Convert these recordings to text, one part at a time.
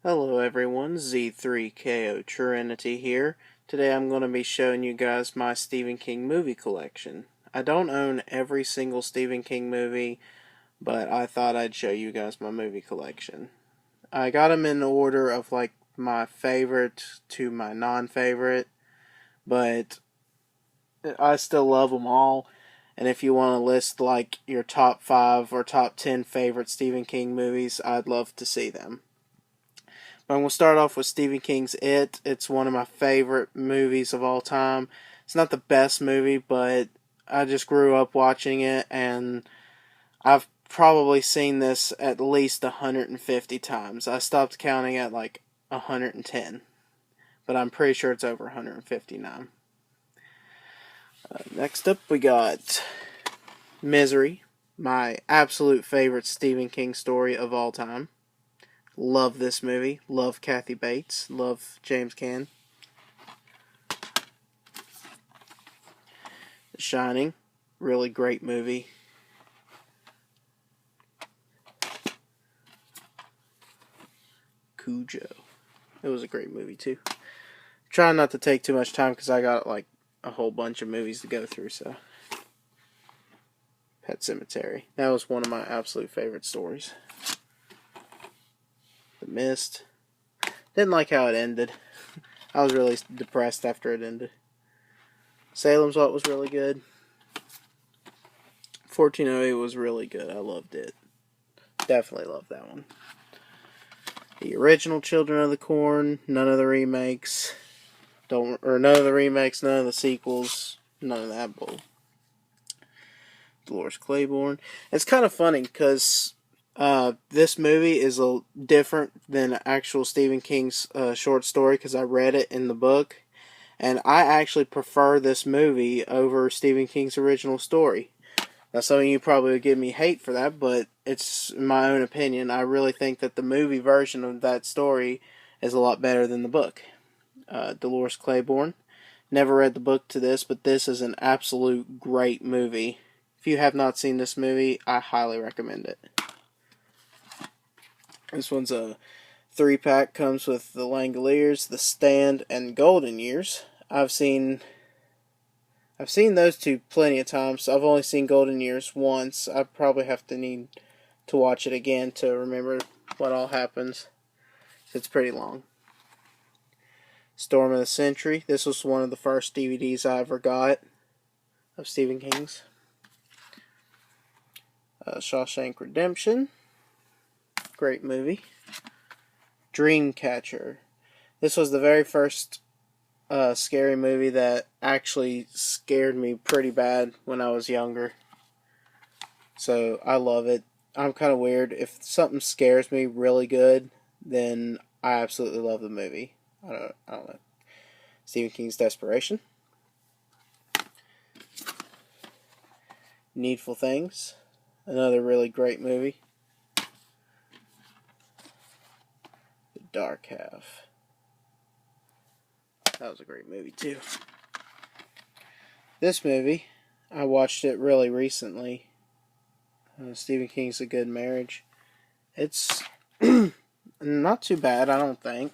Hello everyone, Z3KO Trinity here. Today I'm going to be showing you guys my Stephen King movie collection. I don't own every single Stephen King movie, but I thought I'd show you guys my movie collection. I got them in order of like my favorite to my non-favorite, but I still love them all. And if you want to list like your top 5 or top 10 favorite Stephen King movies, I'd love to see them. But I'm going to start off with Stephen King's It. It's one of my favorite movies of all time. It's not the best movie, but I just grew up watching it, and I've probably seen this at least 150 times. I stopped counting at like 110, but I'm pretty sure it's over 150 now. Next up, we got Misery, my absolute favorite Stephen King story of all time. Love this movie. Love Kathy Bates. Love James Caan. The Shining. Really great movie. Cujo. It was a great movie too. Trying not to take too much time because I got like a whole bunch of movies to go through. So, Pet Sematary. That was one of my absolute favorite stories. The Mist. Didn't like how it ended. I was really depressed after it ended. Salem's Lot was really good. 1408 was really good. I loved it. Definitely loved that one. The original Children of the Corn. None of the remakes. None of the remakes. None of the sequels. None of that bull. Dolores Claiborne. It's kind of funny because this movie is different than actual Stephen King's short story because I read it in the book, and I actually prefer this movie over Stephen King's original story. Now, some of you probably would give me hate for that, but it's my own opinion. I really think that the movie version of that story is a lot better than the book. Dolores Claiborne. Never read the book to this, but this is an absolute great movie. If you have not seen this movie, I highly recommend it. This one's a 3-pack, comes with The Langoliers, The Stand, and Golden Years. I've seen those two plenty of times. I've only seen Golden Years once. I probably have to need to watch it again to remember what all happens. It's pretty long. Storm of the Century. This was one of the first DVDs I ever got of Stephen King's. Shawshank Redemption. Great movie. Dreamcatcher. This was the very first scary movie that actually scared me pretty bad when I was younger. So I love it. I'm kind of weird. If something scares me really good, then I absolutely love the movie. I don't know. Stephen King's Desperation. Needful Things. Another really great movie. The Dark Half. That was a great movie too. This movie, I watched it really recently. Stephen King's A Good Marriage. It's not too bad, I don't think.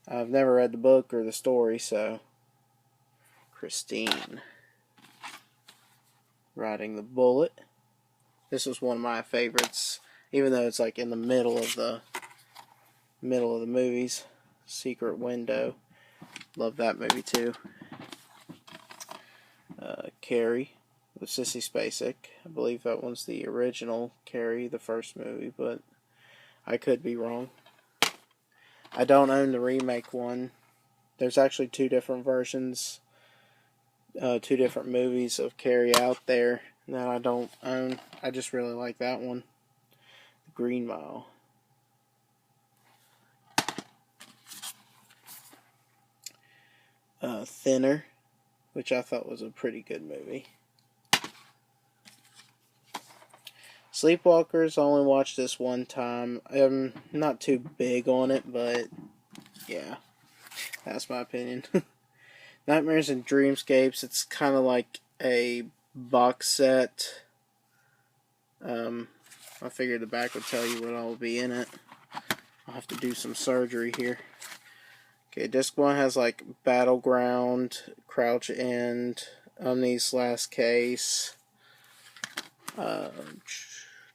I've never read the book or the story, so. Christine. Riding the Bullet. This was one of my favorites, even though it's like in the middle of the movies. Secret Window. Love that movie too. Carrie with Sissy Spacek. I believe that one's the original Carrie, the first movie, but I could be wrong. I don't own the remake one. There's actually 2 different versions, 2 different movies of Carrie out there that I don't own. I just really like that one. The Green Mile. Thinner, which I thought was a pretty good movie. Sleepwalkers, I only watched this one time. I'm not too big on it, but yeah, that's my opinion. Nightmares and Dreamscapes, it's kind of like a box set. I figured the back would tell you what all will be in it. I'll have to do some surgery here. Okay, disc 1 has like Battleground, Crouch End, Omni's Last Case.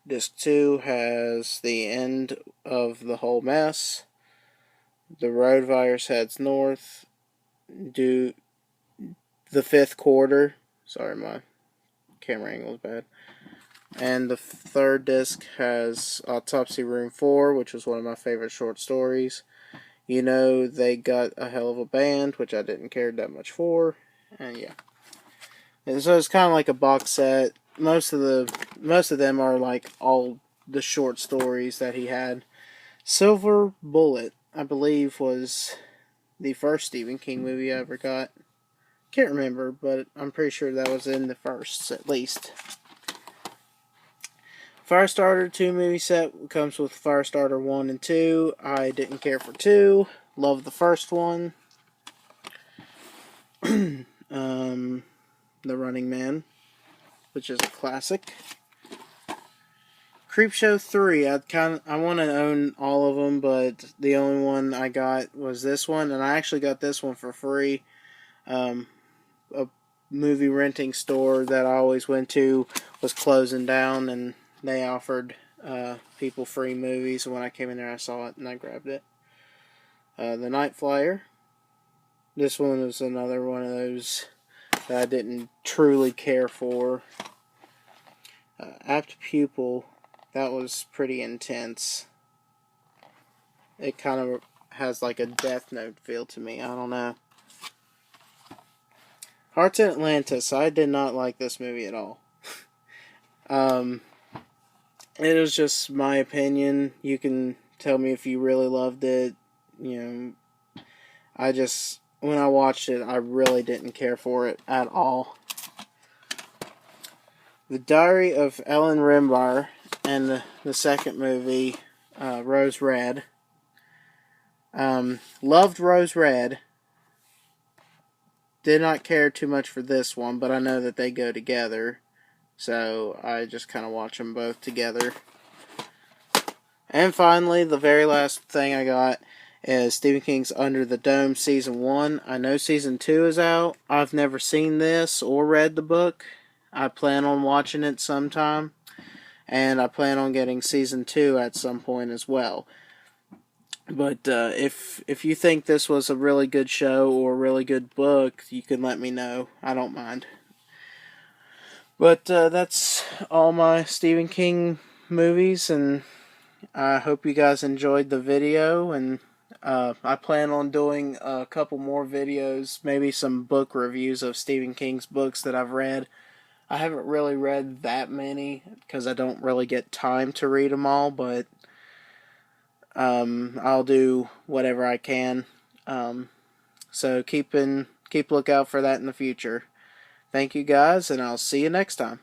Disc 2 has The End of the Whole Mess, The Road Virus Heads North, The Fifth Quarter. Sorry, my camera angle is bad. And the third disc has Autopsy Room 4, which was one of my favorite short stories. You Know They Got a Hell of a Band, which I didn't care that much for. And yeah. And so it's kind of like a box set. Most of them are like all the short stories that he had. Silver Bullet, I believe, was the first Stephen King movie I ever got. Can't remember, but I'm pretty sure that was in the first, at least. Firestarter 2 movie set comes with Firestarter 1 and 2. I didn't care for 2. Loved the first one. The Running Man, which is a classic. Creepshow 3. I want to own all of them, but the only one I got was this one, and I actually got this one for free. A movie renting store that I always went to was closing down, and they offered people free movies, and when I came in there I saw it and I grabbed it. The Night Flyer. This one was another one of those that I didn't truly care for. Apt Pupil, that was pretty intense. It kind of has like a Death Note feel to me, I don't know. Hearts in Atlantis, I did not like this movie at all. It was just my opinion. You can tell me if you really loved it. You know, when I watched it, I really didn't care for it at all. The Diary of Ellen Rimbar and the second movie, Rose Red. Loved Rose Red. Did not care too much for this one, but I know that they go together. So I just kind of watch them both together. And finally, the very last thing I got is Stephen King's Under the Dome Season 1. I know Season 2 is out. I've never seen this or read the book. I plan on watching it sometime. And I plan on getting Season 2 at some point as well. But if you think this was a really good show or a really good book, you can let me know. I don't mind. But that's all my Stephen King movies, and I hope you guys enjoyed the video. And I plan on doing a couple more videos, maybe some book reviews of Stephen King's books that I've read. I haven't really read that many because I don't really get time to read them all, but I'll do whatever I can. So keep lookout for that in the future. Thank you guys, and I'll see you next time.